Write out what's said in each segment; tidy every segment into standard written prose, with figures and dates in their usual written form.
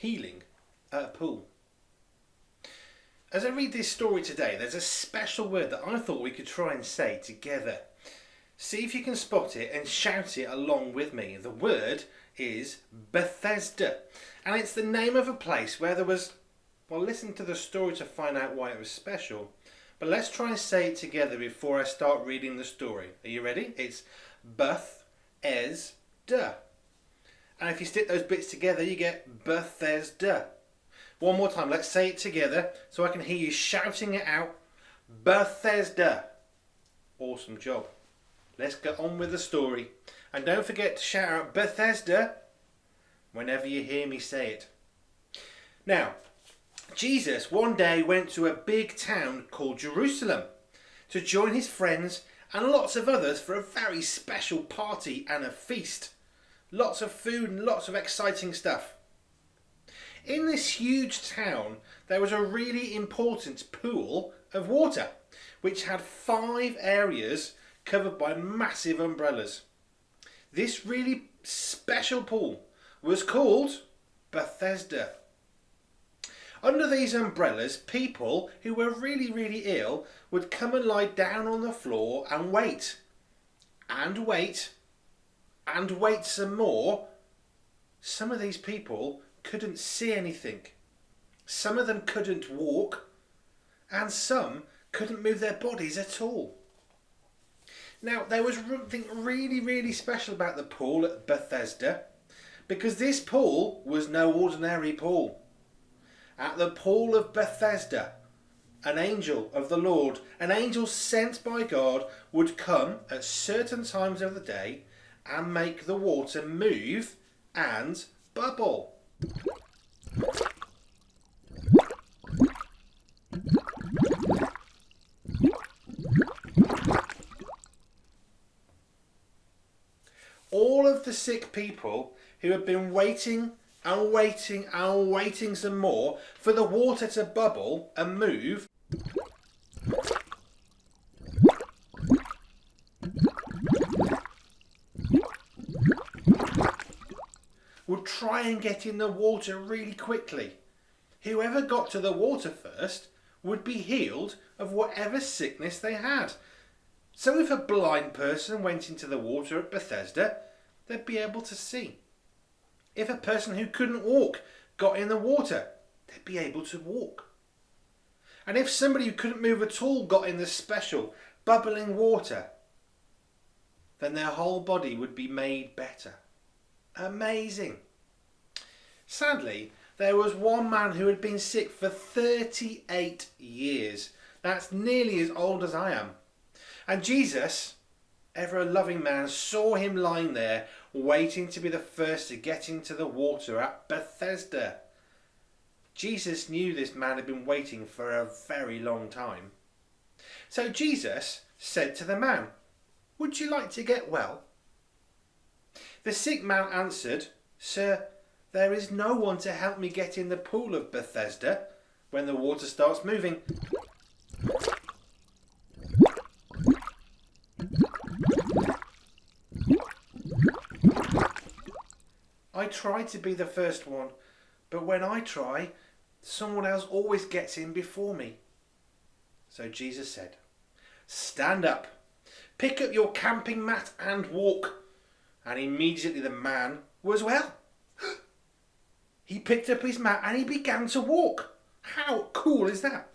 healing at a pool. As I read this story today, there's a special word that I thought we could try and say together. See if you can spot it and shout it along with me. The word is Bethesda, and it's the name of a place where there was, well, listen to the story to find out why it was special. But let's try and say it together before I start reading the story. Are you ready? It's Bethesda. And if you stick those bits together, you get Bethesda. One more time, let's say it together so I can hear you shouting it out. Bethesda. Awesome job. Let's get on with the story. And don't forget to shout out Bethesda whenever you hear me say it. Now, Jesus one day went to a big town called Jerusalem to join his friends and lots of others for a very special party and a feast. Lots of food and lots of exciting stuff. In this huge town, there was a really important pool of water, which had 5 areas covered by massive umbrellas. This really special pool was called Bethesda. Under these umbrellas, people who were really ill would come and lie down on the floor and wait. And wait. And wait some more. Some of these people couldn't see anything. Some of them couldn't walk. And some couldn't move their bodies at all. Now, there was something really special about the pool at Bethesda, because this pool was no ordinary pool. At the pool of Bethesda, an angel of the Lord, an angel sent by God, would come at certain times of the day and make the water move and bubble. All of the sick people who had been waiting and waiting some more for the water to bubble and move would try and get in the water really quickly. Whoever got to the water first would be healed of whatever sickness they had. So if a blind person went into the water at Bethesda, they'd be able to see. If a person who couldn't walk got in the water, they'd be able to walk. And if somebody who couldn't move at all got in the special bubbling water, then their whole body would be made better. Amazing. Sadly, there was one man who had been sick for 38 years. That's nearly as old as I am. And Jesus, ever a loving man, saw him lying there waiting to be the first to get into the water at Bethesda. Jesus knew this man had been waiting for a very long time. So Jesus said to the man, "Would you like to get well?" The sick man answered, "Sir, there is no one to help me get in the pool of Bethesda when the water starts moving." "I try to be the first one, but when I try, someone else always gets in before me." So Jesus said, "Stand up, pick up your camping mat and walk." And immediately the man was well. He picked up his mat and he began to walk. How cool is that?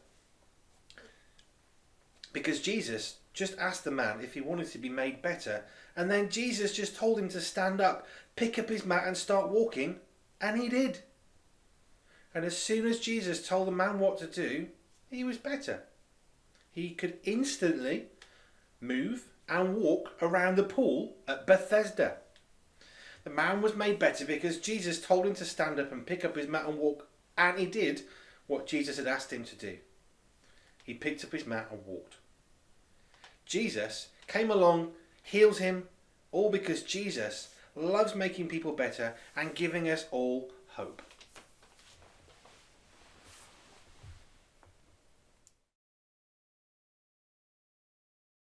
Because Jesus just asked the man if he wanted to be made better, and then Jesus just told him to stand up, pick up his mat and start walking, and he did. And as soon as Jesus told the man what to do, he was better. He could instantly move and walk around the pool at Bethesda. The man was made better because Jesus told him to stand up and pick up his mat and walk, and he did what Jesus had asked him to do. He picked up his mat and walked. Jesus came along, heals him, all because Jesus loves making people better and giving us all hope.